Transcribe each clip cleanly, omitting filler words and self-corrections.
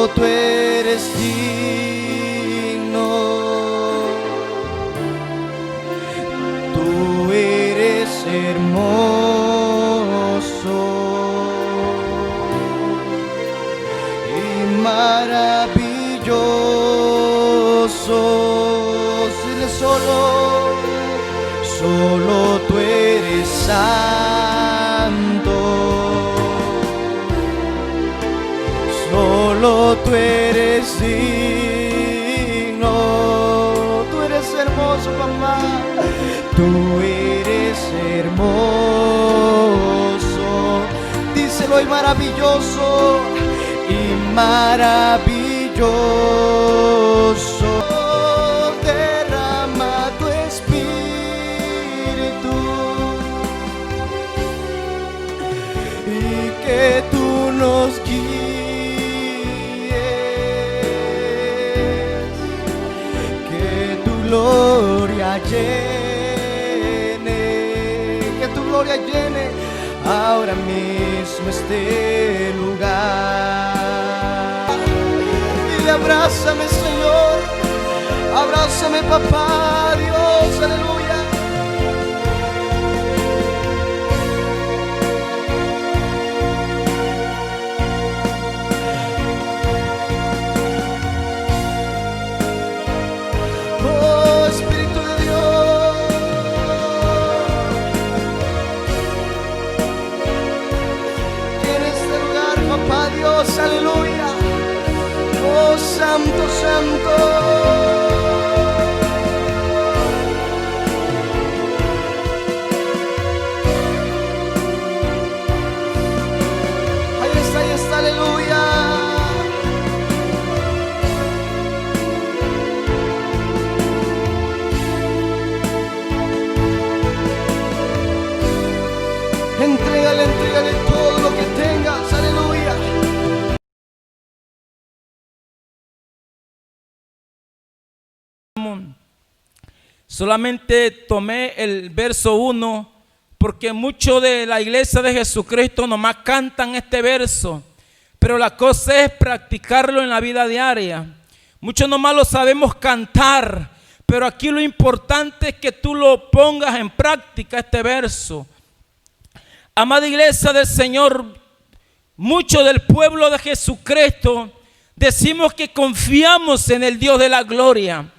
solo tú eres digno. Tú eres hermoso y maravilloso. Dile solo tú eres santo. Solo tú eres digno. Tú eres hermoso, papá. Tú eres hermoso. Díselo, y maravilloso. Y maravilloso. Derrama tu espíritu y que tú nos guíes, que tu gloria llene, que tu gloria llene ahora mismo este lugar. Dile, abrázame, Señor, abrázame, papá, Dios, aleluya. Oh, Espíritu de Dios, llena este lugar, papá, Dios, aleluya. Oh, santo, santo. Ahí está, aleluya. Entrégale todo lo que tengas, aleluya. Solamente tomé el verso 1 porque muchos de la iglesia de Jesucristo nomás cantan este verso, pero la cosa es practicarlo en la vida diaria. Muchos nomás lo sabemos cantar, pero aquí lo importante es que tú lo pongas en práctica, este verso. Amada iglesia del Señor, muchos del pueblo de Jesucristo decimos que confiamos en el Dios de la gloria.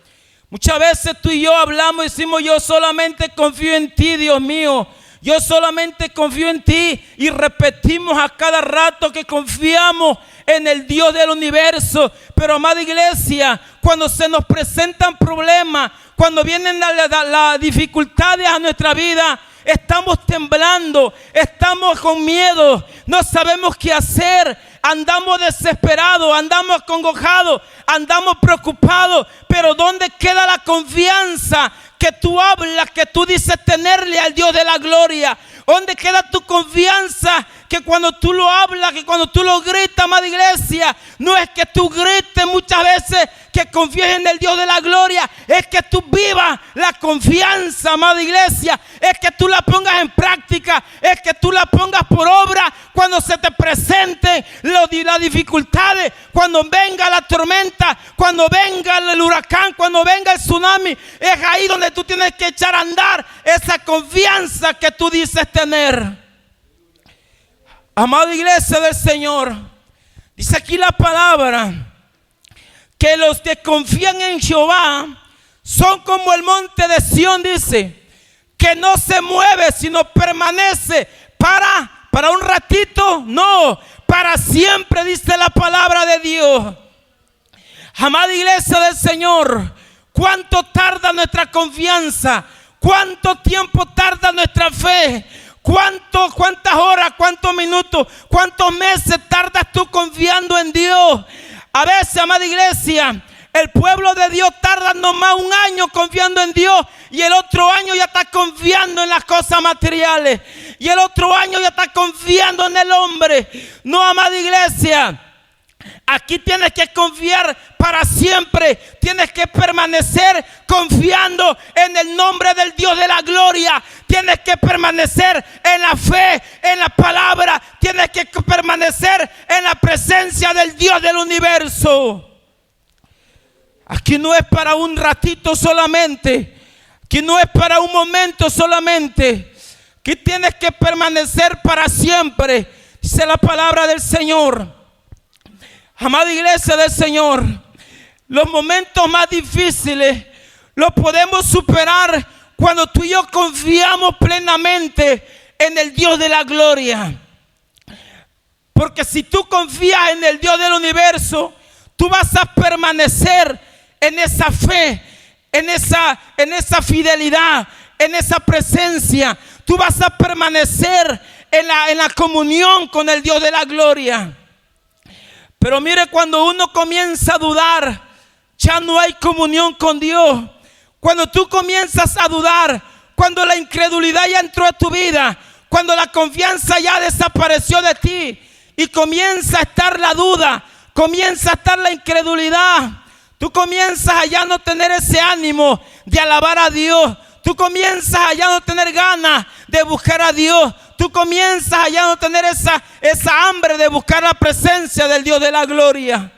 Muchas veces tú y yo hablamos y decimos: yo solamente confío en ti, Dios mío. Yo solamente confío en ti. Y repetimos a cada rato que confiamos en el Dios del universo. Pero, amada iglesia, cuando se nos presentan problemas, cuando vienen las dificultades a nuestra vida, estamos temblando, estamos con miedo, no sabemos qué hacer, andamos desesperados, andamos acongojados, andamos preocupados. Pero ¿dónde queda la confianza que tú hablas, que tú dices tenerle al Dios de la gloria? ¿Dónde queda tu confianza que cuando tú lo hablas, que cuando tú lo gritas, amada iglesia, no es que tú grites muchas veces que confíes en el Dios de la gloria, es que tú vivas la confianza, amada iglesia, es que tú la pongas en práctica, es que tú la pongas por obra cuando se te presenten las dificultades, cuando venga la tormenta, cuando venga el huracán, cuando venga el tsunami. Es ahí donde tú tienes que echar a andar esa confianza que tú dices tener. Amada iglesia del Señor, dice aquí la palabra que los que confían en Jehová son como el monte de Sión, dice, que no se mueve sino permanece para un ratito, no, para siempre, dice la palabra de Dios. Amada iglesia del Señor, ¿cuánto tarda nuestra confianza? ¿Cuánto tiempo tarda nuestra fe? ¿Cuántas horas, cuántos minutos, cuántos meses tardas tú confiando en Dios? A veces, amada iglesia, el pueblo de Dios tarda nomás un año confiando en Dios, y el otro año ya está confiando en las cosas materiales, y el otro año ya está confiando en el hombre. No, amada iglesia, Aquí tienes que confiar para siempre. Tienes que permanecer confiando en el nombre del Dios de la gloria. Tienes que permanecer en la fe, en la palabra. Tienes que permanecer en la presencia del Dios del universo. Aquí no es para un ratito solamente. Aquí no es para un momento solamente. Aquí tienes que permanecer para siempre. Dice la palabra del Señor. Amada iglesia del Señor, los momentos más difíciles los podemos superar cuando tú y yo confiamos plenamente en el Dios de la gloria. Porque si tú confías en el Dios del universo, tú vas a permanecer en esa fe, en esa fidelidad, en esa presencia. Tú vas a permanecer en la comunión con el Dios de la gloria. Pero mire, cuando uno comienza a dudar, ya no hay comunión con Dios. Cuando tú comienzas a dudar, cuando la incredulidad ya entró a tu vida, cuando la confianza ya desapareció de ti y comienza a estar la duda, comienza a estar la incredulidad, tú comienzas a ya no tener ese ánimo de alabar a Dios. Tú comienzas a ya no tener ganas de buscar a Dios. Tú comienzas a ya no tener esa hambre de buscar la presencia del Dios de la gloria.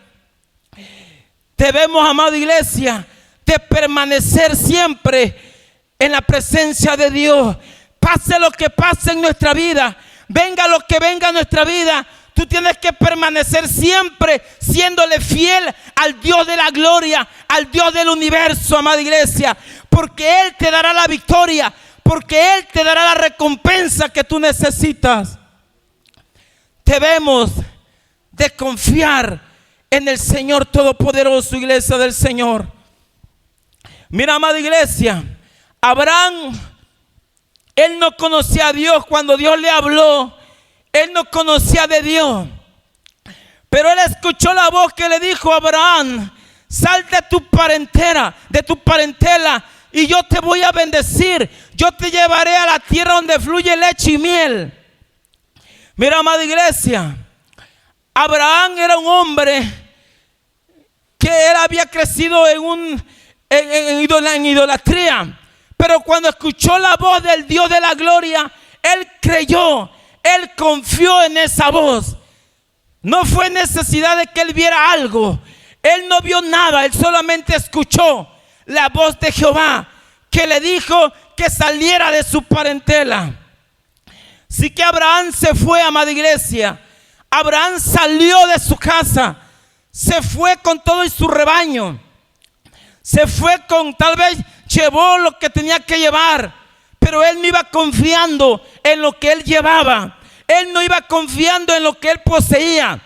Debemos, amada iglesia, de permanecer siempre en la presencia de Dios. Pase lo que pase en nuestra vida, venga lo que venga en nuestra vida, tú tienes que permanecer siempre siéndole fiel al Dios de la gloria, al Dios del universo, amada iglesia, porque Él te dará la victoria, porque Él te dará la recompensa que tú necesitas. Debemos de confiar en el Señor Todopoderoso, iglesia del Señor. Mira, amada iglesia, Abraham, él no conocía a Dios cuando Dios le habló. Él no conocía de Dios, pero él escuchó la voz que le dijo a Abraham: sal de tu parentela, y yo te voy a bendecir. Yo te llevaré a la tierra donde fluye leche y miel. Mira, amada iglesia, Abraham era un hombre que él había crecido en idolatría, pero cuando escuchó la voz del Dios de la gloria, él creyó. Él confió en esa voz. No fue necesidad de que él viera algo. Él no vio nada. Él solamente escuchó la voz de Jehová que le dijo que saliera de su parentela. Así que Abraham se fue, amada iglesia. Abraham salió de su casa. Se fue con todo y su rebaño. Se fue tal vez llevó lo que tenía que llevar. Pero él no iba confiando en lo que él llevaba. Él no iba confiando en lo que él poseía.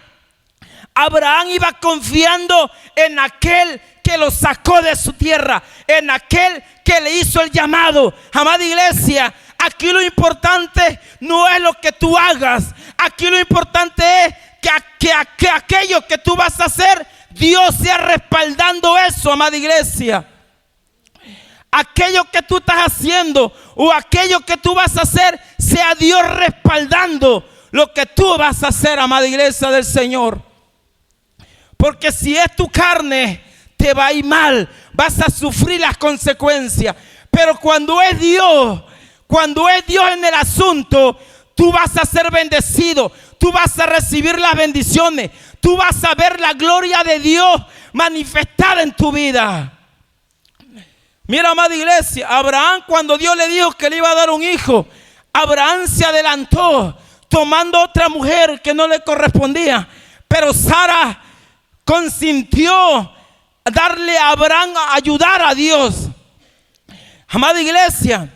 Abraham iba confiando en aquel que lo sacó de su tierra, en aquel que le hizo el llamado. Amada iglesia, aquí lo importante no es lo que tú hagas. Aquí lo importante es que aquello que tú vas a hacer, Dios sea respaldando eso, amada iglesia. Aquello que tú estás haciendo o aquello que tú vas a hacer, sea Dios respaldando lo que tú vas a hacer, amada iglesia del Señor. Porque si es tu carne, te va a ir mal, vas a sufrir las consecuencias. Pero cuando es Dios en el asunto, tú vas a ser bendecido, tú vas a recibir las bendiciones, tú vas a ver la gloria de Dios manifestada en tu vida. Mira, amada iglesia, Abraham, cuando Dios le dijo que le iba a dar un hijo, Abraham se adelantó tomando otra mujer que no le correspondía. Pero Sara consintió darle a Abraham a ayudar a Dios. Amada iglesia,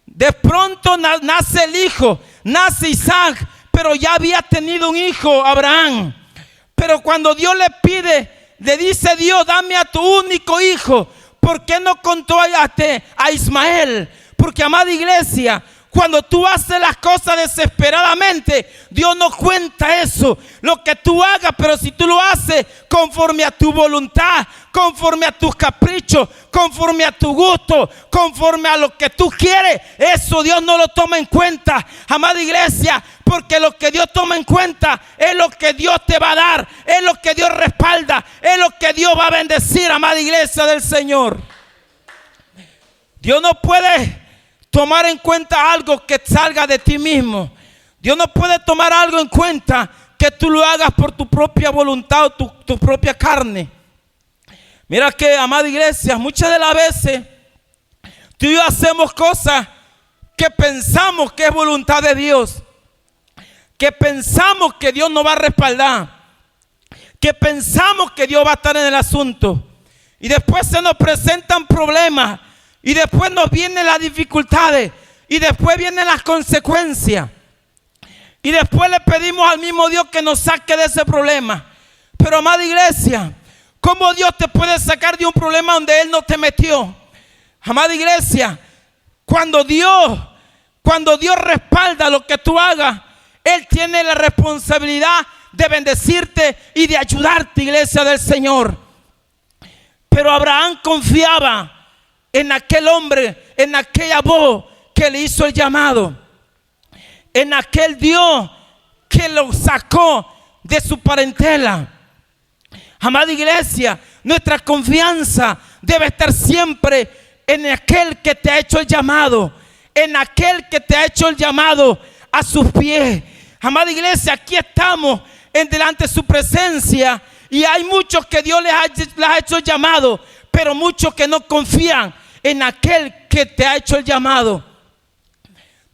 de pronto nace el hijo, nace Isaac, pero ya había tenido un hijo Abraham. Pero cuando Dios le pide, le dice Dios: dame a tu único hijo. ¿Por qué no contó a Ismael? Porque, amada iglesia, Cuando tú haces las cosas desesperadamente, Dios no cuenta eso, lo que tú hagas, pero si tú lo haces conforme a tu voluntad, conforme a tus caprichos, conforme a tu gusto, conforme a lo que tú quieres, eso Dios no lo toma en cuenta, amada iglesia, porque lo que Dios toma en cuenta es lo que Dios te va a dar, es lo que Dios respalda, es lo que Dios va a bendecir, amada iglesia del Señor. Dios no puede tomar en cuenta algo que salga de ti mismo. Dios no puede tomar algo en cuenta que tú lo hagas por tu propia voluntad o tu propia carne. Mira que, amada iglesia, muchas de las veces tú y yo hacemos cosas que pensamos que es voluntad de Dios, que pensamos que Dios nos va a respaldar, que pensamos que Dios va a estar en el asunto, y después se nos presentan problemas, y después nos vienen las dificultades, y después vienen las consecuencias, y después le pedimos al mismo Dios que nos saque de ese problema. Pero, amada iglesia, ¿cómo Dios te puede sacar de un problema donde Él no te metió? Amada iglesia, cuando Dios respalda lo que tú hagas, Él tiene la responsabilidad de bendecirte y de ayudarte, iglesia del Señor. Pero Abraham confiaba en aquel hombre, en aquella voz que le hizo el llamado, en aquel Dios que lo sacó de su parentela. Amada iglesia, nuestra confianza debe estar siempre en aquel que te ha hecho el llamado, en aquel que te ha hecho el llamado a sus pies. Amada iglesia, aquí estamos delante de su presencia, y hay muchos que Dios les ha hecho el llamado, pero muchos que no confían en aquel que te ha hecho el llamado.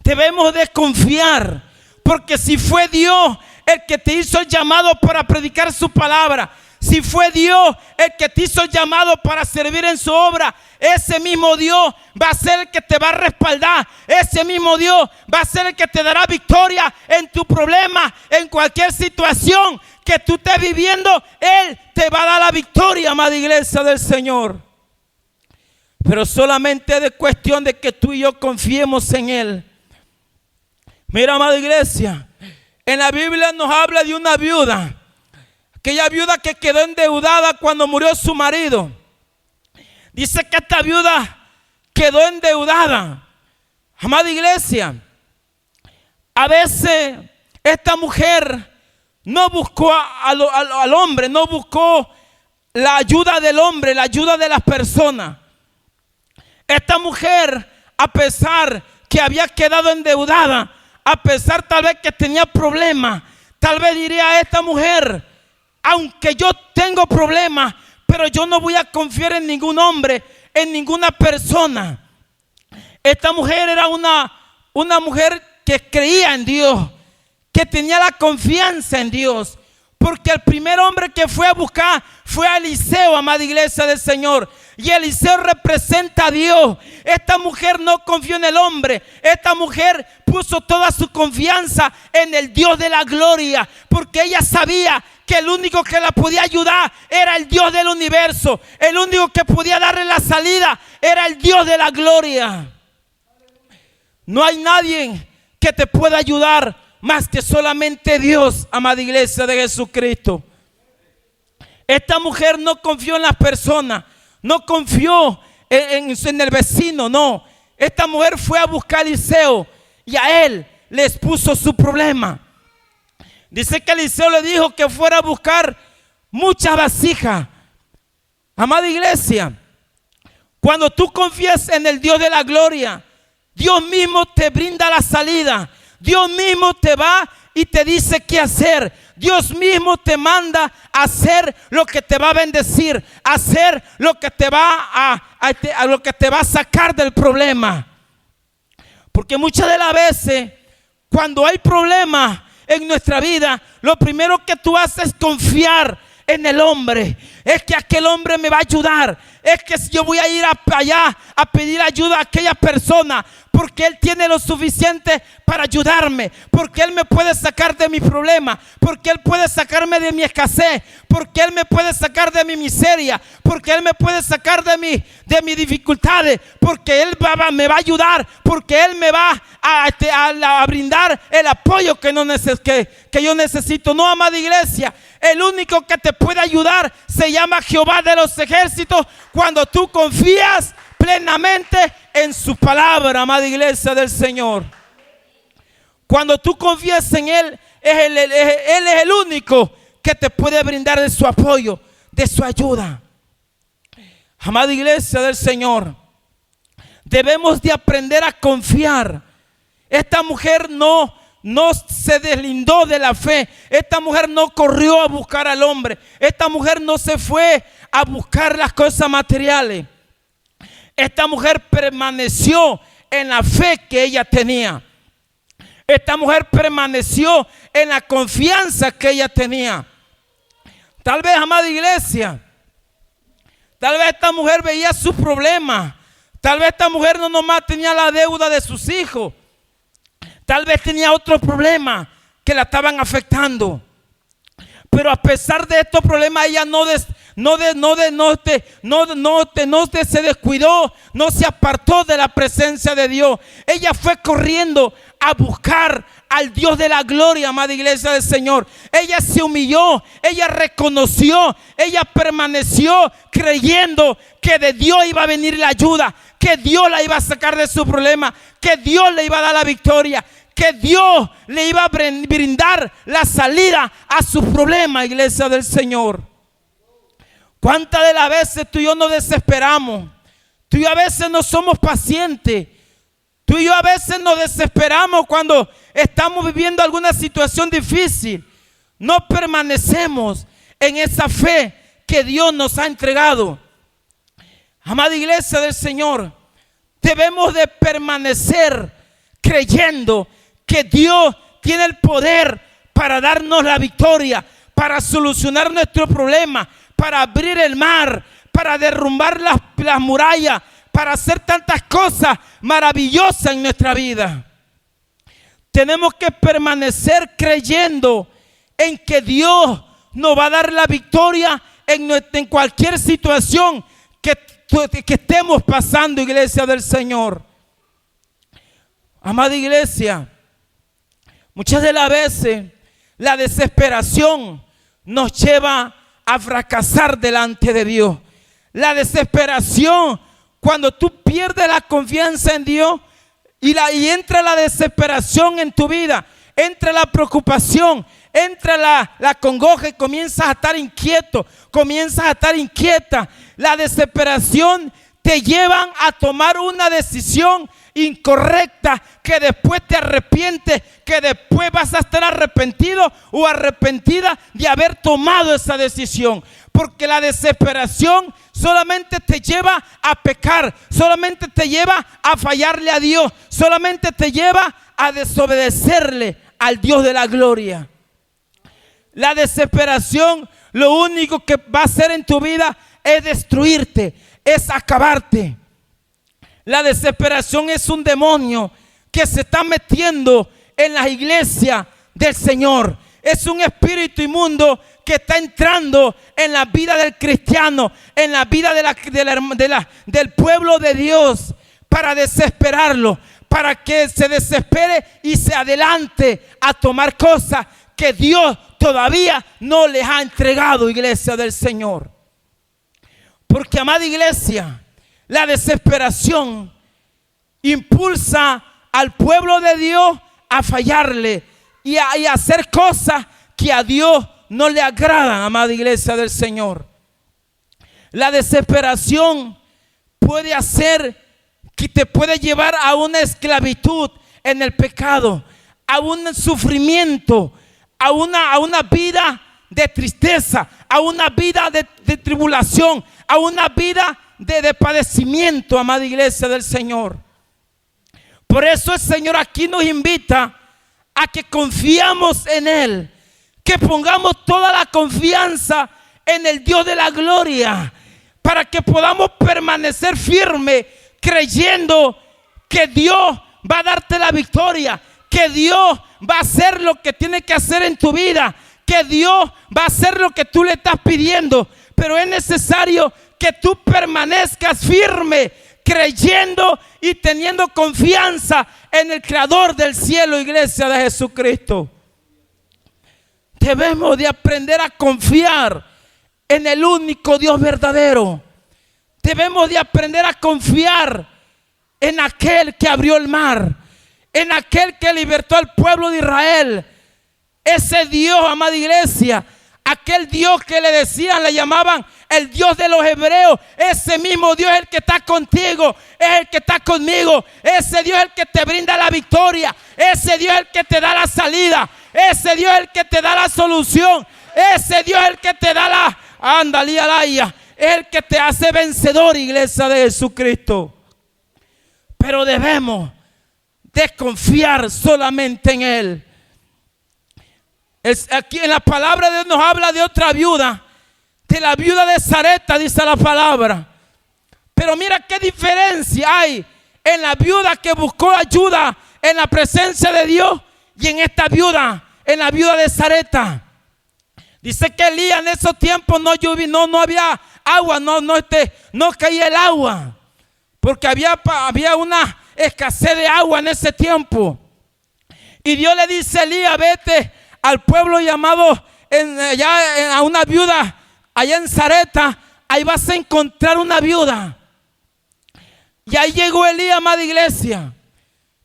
Debemos de confiar, porque si fue Dios el que te hizo el llamado para predicar su palabra, si fue Dios el que te hizo el llamado para servir en su obra, ese mismo Dios va a ser el que te va a respaldar. Ese mismo Dios va a ser el que te dará victoria en tu problema, en cualquier situación que tú estés viviendo. Él te va a dar la victoria, amada iglesia del Señor. Pero solamente es de cuestión de que tú y yo confiemos en Él. Mira, amada iglesia, en la Biblia nos habla de una viuda, aquella viuda que quedó endeudada cuando murió su marido. Dice que esta viuda quedó endeudada. Amada iglesia, a veces esta mujer no buscó al hombre, no buscó la ayuda del hombre, la ayuda de las personas. Esta mujer, a pesar que había quedado endeudada, a pesar tal vez que tenía problemas, tal vez diría a esta mujer: aunque yo tengo problemas, pero yo no voy a confiar en ningún hombre, en ninguna persona. Esta mujer era una mujer que creía en Dios, que tenía la confianza en Dios, porque el primer hombre que fue a buscar fue a Eliseo, amada iglesia del Señor, y Eliseo representa a Dios. Esta mujer no confió en el hombre, esta mujer puso toda su confianza en el Dios de la gloria, porque ella sabía que el único que la podía ayudar era el Dios del universo. El único que podía darle la salida era el Dios de la gloria. No hay nadie que te pueda ayudar más que solamente Dios, amada iglesia de Jesucristo. Esta mujer no confió en las personas, no confió en el vecino, no. Esta mujer fue a buscar a Eliseo y a él le expuso su problema. Dice que Eliseo le dijo que fuera a buscar muchas vasijas. Amada iglesia, cuando tú confías en el Dios de la gloria, Dios mismo te brinda la salida. Dios mismo te va y te dice qué hacer. Dios mismo te manda a hacer lo que te va a bendecir, a hacer lo que te va a lo que te va a sacar del problema. Porque muchas de las veces, cuando hay problemas en nuestra vida, lo primero que tú haces es confiar en el hombre. Es que aquel hombre me va a ayudar. Es que si yo voy a ir allá a pedir ayuda a aquella persona, porque él tiene lo suficiente para ayudarme, porque él me puede sacar de mi problema, porque él puede sacarme de mi escasez, porque él me puede sacar de mi miseria, porque Él me puede sacar de mis dificultades, porque Él me va a ayudar, porque Él me va a brindar el apoyo que yo necesito. No, amada iglesia, el único que te puede ayudar se llama Jehová de los ejércitos, cuando tú confías plenamente en su palabra, amada iglesia del Señor. Cuando tú confías en Él, Él es el único que te puede brindar de su apoyo, de su ayuda. Amada iglesia del Señor, debemos de aprender a confiar. Esta mujer no se deslindó de la fe. Esta mujer no corrió a buscar al hombre. Esta mujer no se fue a buscar las cosas materiales. Esta mujer permaneció en la fe que ella tenía. Esta mujer permaneció en la confianza que ella tenía. Tal vez, amada iglesia, tal vez esta mujer veía sus problemas. Tal vez esta mujer no nomás tenía la deuda de sus hijos. Tal vez tenía otros problemas que la estaban afectando. Pero a pesar de estos problemas, ella se descuidó, no se apartó de la presencia de Dios. Ella fue corriendo a buscar al Dios de la gloria, amada iglesia del Señor. Ella se humilló, ella reconoció, ella permaneció creyendo que de Dios iba a venir la ayuda, que Dios la iba a sacar de su problema, que Dios le iba a dar la victoria, que Dios le iba a brindar la salida a su problema, iglesia del Señor. ¿Cuántas de las veces tú y yo nos desesperamos? Tú y yo a veces no somos pacientes. Tú y yo a veces nos desesperamos cuando estamos viviendo alguna situación difícil. No permanecemos en esa fe que Dios nos ha entregado. Amada iglesia del Señor, debemos de permanecer creyendo que Dios tiene el poder para darnos la victoria, para solucionar nuestro problema, para abrir el mar, para derrumbar las murallas, para hacer tantas cosas maravillosas en nuestra vida. Tenemos que permanecer creyendo en que Dios nos va a dar la victoria en cualquier situación que estemos pasando, iglesia del Señor. Amada iglesia, muchas de las veces la desesperación nos lleva a fracasar delante de Dios. La desesperación, cuando tú pierdes la confianza en Dios y entra la desesperación en tu vida, entra la preocupación, entra la congoja y comienzas a estar inquieto, comienzas a estar inquieta. La desesperación te llevan a tomar una decisión incorrecta, que después te arrepientes, que después vas a estar arrepentido o arrepentida de haber tomado esa decisión. Porque la desesperación solamente te lleva a pecar, solamente te lleva a fallarle a Dios, solamente te lleva a desobedecerle al Dios de la gloria. La desesperación lo único que va a hacer en tu vida es destruirte, es acabarte. La desesperación es un demonio que se está metiendo en las iglesias del Señor. Es un espíritu inmundo que está entrando en la vida del cristiano, en la vida del pueblo de Dios, para desesperarlo, para que se desespere y se adelante a tomar cosas que Dios todavía no les ha entregado, iglesia del Señor. Porque, amada iglesia, la desesperación impulsa al pueblo de Dios a fallarle y a hacer cosas que a Dios no le agradan, amada iglesia del Señor. La desesperación puede hacer que te puede llevar a una esclavitud en el pecado, a un sufrimiento, a una vida de tristeza, a una vida de tribulación, a una vida de padecimiento, amada iglesia del Señor. Por eso el Señor aquí nos invita a que confiamos en Él, que pongamos toda la confianza en el Dios de la gloria, para que podamos permanecer firmes, creyendo que Dios va a darte la victoria, que Dios va a hacer lo que tiene que hacer en tu vida, que Dios va a hacer lo que tú le estás pidiendo. Pero es necesario que tú permanezcas firme, creyendo y teniendo confianza en el Creador del cielo, iglesia de Jesucristo. Debemos de aprender a confiar en el único Dios verdadero. Debemos de aprender a confiar en aquel que abrió el mar, en aquel que libertó al pueblo de Israel. Ese Dios, amada iglesia, aquel Dios que le decían, le llamaban el Dios de los hebreos, ese mismo Dios es el que está contigo, es el que está conmigo. Ese Dios es el que te brinda la victoria, ese Dios es el que te da la salida, ese Dios es el que te da la solución, ese Dios es el que te da la andalía, es el que te hace vencedor, iglesia de Jesucristo. Pero debemos de confiar solamente en Él. Aquí en la palabra de Dios nos habla de otra viuda, de la viuda de Sarepta, dice la palabra. Pero mira qué diferencia hay en la viuda que buscó ayuda en la presencia de Dios y en esta viuda, en la viuda de Sarepta. Dice que Elías en esos tiempos no había agua, no caía el agua, porque había una escasez de agua en ese tiempo. Y Dios le dice a Elías: vete al pueblo llamado a una viuda allá en Sarepta, ahí vas a encontrar una viuda. Y ahí llegó Elías, amada iglesia.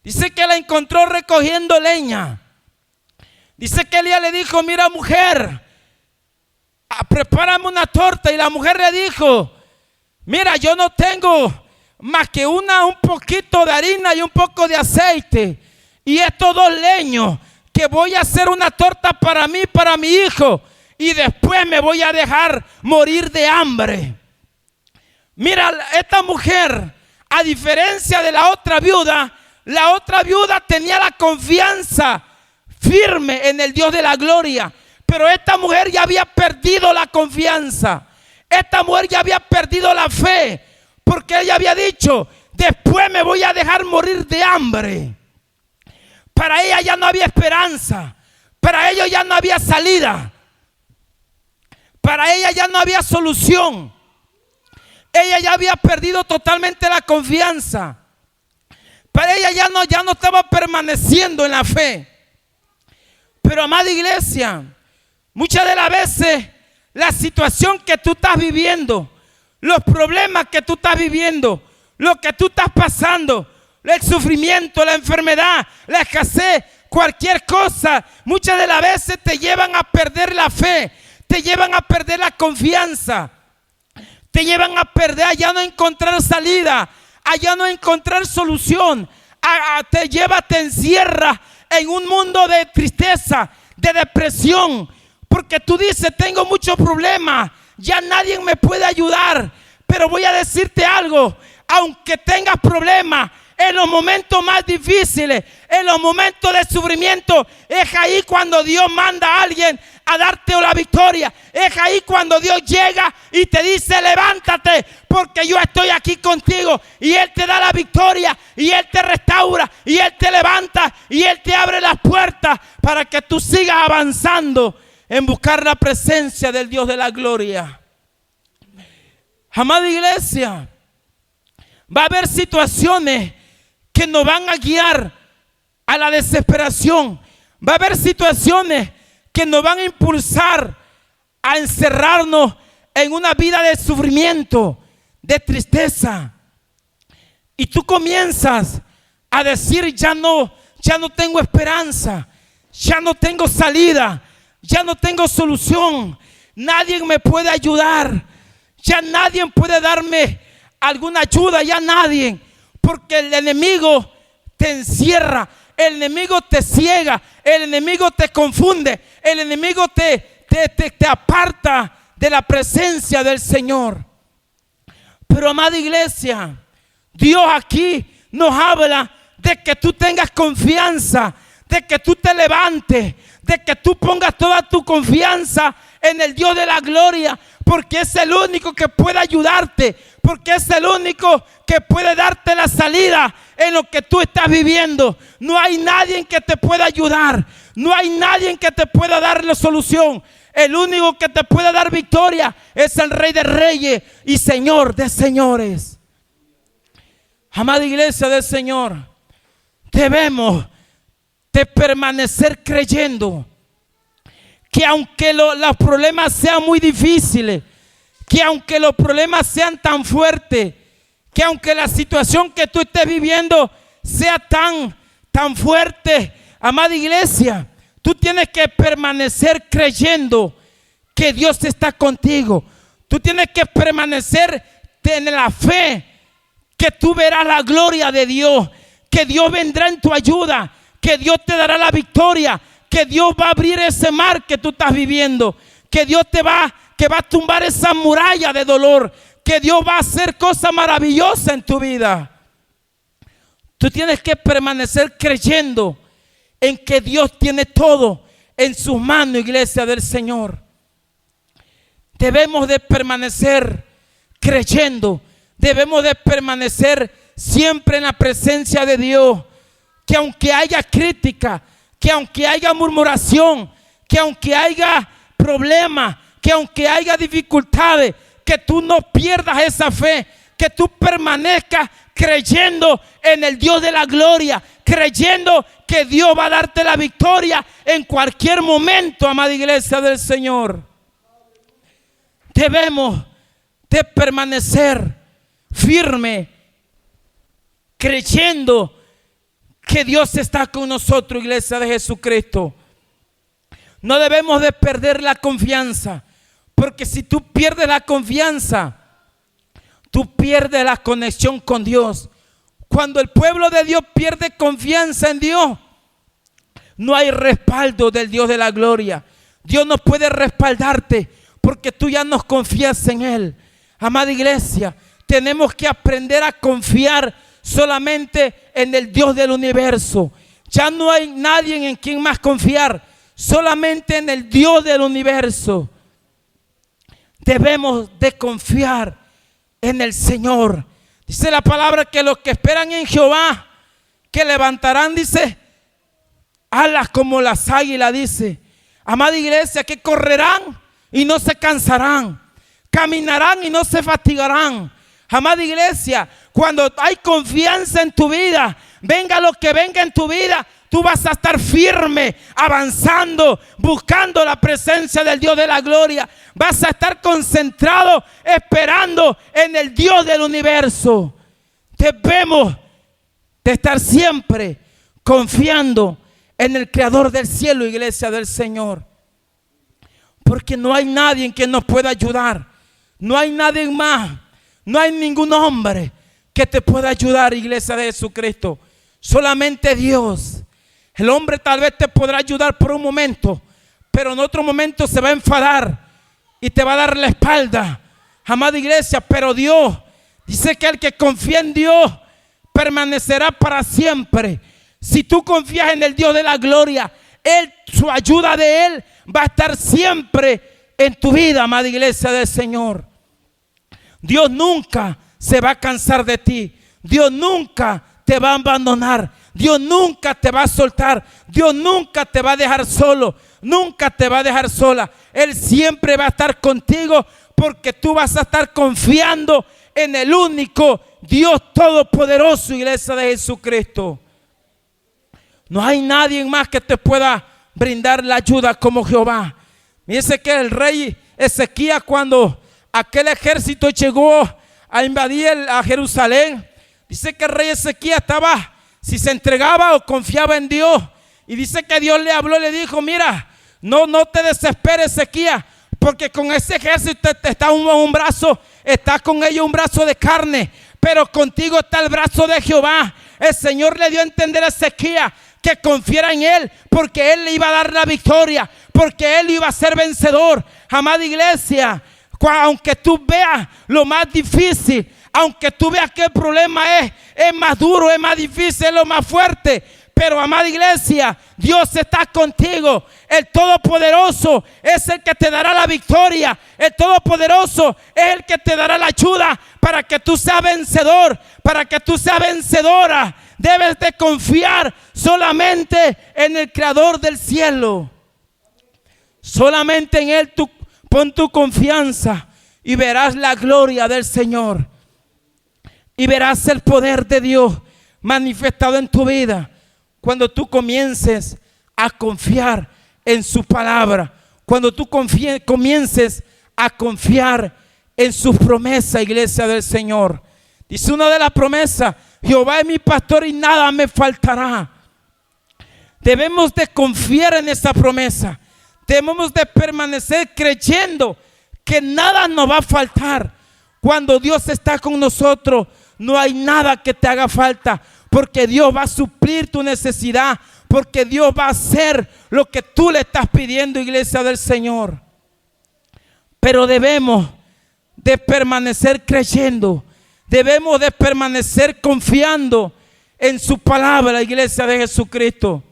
Dice que la encontró recogiendo leña. Dice que Elías le dijo: mira, mujer, prepárame una torta. Y la mujer le dijo: mira, yo no tengo más que un poquito de harina y un poco de aceite y estos 2 leños, que voy a hacer una torta para mí, para mi hijo, y después me voy a dejar morir de hambre. Mira, esta mujer, a diferencia de la otra viuda tenía la confianza firme en el Dios de la gloria. Pero esta mujer ya había perdido la confianza. Esta mujer ya había perdido la fe, porque ella había dicho: después me voy a dejar morir de hambre. Para ella ya no había esperanza. Para ellos ya no había salida. Para ella ya no había solución. Ella ya había perdido totalmente la confianza. Para ella ya no estaba permaneciendo en la fe. Pero, amada iglesia, muchas de las veces la situación que tú estás viviendo, los problemas que tú estás viviendo, lo que tú estás pasando, el sufrimiento, la enfermedad, la escasez, cualquier cosa, muchas de las veces te llevan a perder la fe, te llevan a perder la confianza, te llevan a perder, a ya no encontrar salida, a ya no encontrar solución, te encierra en un mundo de tristeza, de depresión, porque tú dices: tengo muchos problemas, ya nadie me puede ayudar. Pero voy a decirte algo: aunque tengas problemas, en los momentos más difíciles, en los momentos de sufrimiento, es ahí cuando Dios manda a alguien a darte la victoria. Es ahí cuando Dios llega y te dice: levántate, porque yo estoy aquí contigo. Y Él te da la victoria, y Él te restaura, y Él te levanta, y Él te abre las puertas para que tú sigas avanzando en buscar la presencia del Dios de la gloria. Amada iglesia, va a haber situaciones que nos van a guiar a la desesperación. Va a haber situaciones que nos van a impulsar a encerrarnos en una vida de sufrimiento, de tristeza. Y tú comienzas a decir: ya no tengo esperanza, ya no tengo salida, ya no tengo solución, nadie me puede ayudar, ya nadie puede darme alguna ayuda, ya nadie. Porque el enemigo te encierra, el enemigo te ciega, el enemigo te confunde, el enemigo te aparta de la presencia del Señor. Pero, amada iglesia, Dios aquí nos habla de que tú tengas confianza, de que tú te levantes, de que tú pongas toda tu confianza en el Dios de la gloria, porque es el único que puede ayudarte, porque es el único que puede darte la salida en lo que tú estás viviendo. No hay nadie que te pueda ayudar, no hay nadie que te pueda dar la solución. El único que te puede dar victoria es el Rey de Reyes y Señor de Señores. Amada iglesia del Señor, debemos de permanecer creyendo que aunque los problemas sean muy difíciles, que aunque los problemas sean tan fuertes, que aunque la situación que tú estés viviendo sea tan fuerte, amada iglesia, tú tienes que permanecer creyendo que Dios está contigo. Tú tienes que permanecer en la fe que tú verás la gloria de Dios, que Dios vendrá en tu ayuda, que Dios te dará la victoria, que Dios va a abrir ese mar que tú estás viviendo, que Dios va a tumbar esa muralla de dolor, que Dios va a hacer cosas maravillosas en tu vida. Tú tienes que permanecer creyendo en que Dios tiene todo en sus manos, iglesia del Señor. Debemos de permanecer creyendo, debemos de permanecer siempre en la presencia de Dios, que aunque haya crítica, que aunque haya murmuración, que aunque haya problemas, que aunque haya dificultades, que tú no pierdas esa fe, que tú permanezcas creyendo en el Dios de la gloria, creyendo que Dios va a darte la victoria en cualquier momento, amada iglesia del Señor. Debemos de permanecer firme, creyendo que Dios está con nosotros, iglesia de Jesucristo. No debemos de perder la confianza, porque si tú pierdes la confianza, tú pierdes la conexión con Dios. Cuando el pueblo de Dios pierde confianza en Dios, no hay respaldo del Dios de la gloria. Dios no puede respaldarte porque tú ya no confías en Él. Amada iglesia, tenemos que aprender a confiar solamente en el Dios del universo. Ya no hay nadie en quien más confiar, solamente en el Dios del universo. Debemos de confiar en el Señor. Dice la palabra que los que esperan en Jehová, que levantarán, dice, alas como las águilas, dice. Amada iglesia, que correrán y no se cansarán, caminarán y no se fatigarán. Amada iglesia, cuando hay confianza en tu vida, venga lo que venga en tu vida, tú vas a estar firme, avanzando, buscando la presencia del Dios de la gloria. Vas a estar concentrado, esperando en el Dios del universo. Debemos de estar siempre confiando en el Creador del cielo, iglesia del Señor. Porque no hay nadie en quien nos pueda ayudar. No hay nadie más. No hay ningún hombre que te pueda ayudar, iglesia de Jesucristo. Solamente Dios. El hombre tal vez te podrá ayudar por un momento, pero en otro momento se va a enfadar y te va a dar la espalda. Amada iglesia, pero Dios dice que el que confía en Dios permanecerá para siempre. Si tú confías en el Dios de la gloria, su ayuda de Él va a estar siempre en tu vida, amada iglesia del Señor. Dios nunca se va a cansar de ti. Dios nunca te va a abandonar. Dios nunca te va a soltar. Dios nunca te va a dejar solo. Nunca te va a dejar sola. Él siempre va a estar contigo, porque tú vas a estar confiando en el único Dios todopoderoso, iglesia de Jesucristo. No hay nadie más que te pueda brindar la ayuda como Jehová. Dice que el rey Ezequías, cuando aquel ejército llegó a invadir a Jerusalén, dice que el rey Ezequías estaba, si se entregaba o confiaba en Dios. Y dice que Dios le habló y le dijo: mira, no te desesperes, Ezequías, porque con ese ejército está un brazo, está con ellos un brazo de carne, pero contigo está el brazo de Jehová. El Señor le dio a entender a Ezequías que confiara en Él, porque Él le iba a dar la victoria, porque Él iba a ser vencedor. Amada iglesia, aunque tú veas lo más difícil, aunque tú veas que el problema es más duro, es más difícil, es lo más fuerte, pero amada iglesia, Dios está contigo. El Todopoderoso es el que te dará la victoria. El Todopoderoso es el que te dará la ayuda para que tú seas vencedor, para que tú seas vencedora. Debes de confiar solamente en el Creador del cielo. Solamente en Él pon tu confianza y verás la gloria del Señor. Y verás el poder de Dios manifestado en tu vida cuando tú comiences a confiar en su palabra. Cuando tú comiences a confiar en sus promesas, iglesia del Señor. Dice una de las promesas: Jehová es mi pastor y nada me faltará. Debemos de confiar en esa promesa. Debemos de permanecer creyendo que nada nos va a faltar. Cuando Dios está con nosotros, no hay nada que te haga falta, porque Dios va a suplir tu necesidad, porque Dios va a hacer lo que tú le estás pidiendo, iglesia del Señor. Pero debemos de permanecer creyendo, debemos de permanecer confiando en su palabra, iglesia de Jesucristo.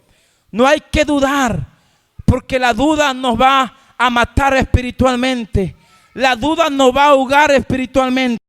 No hay que dudar, porque la duda nos va a matar espiritualmente. La duda nos va a ahogar espiritualmente.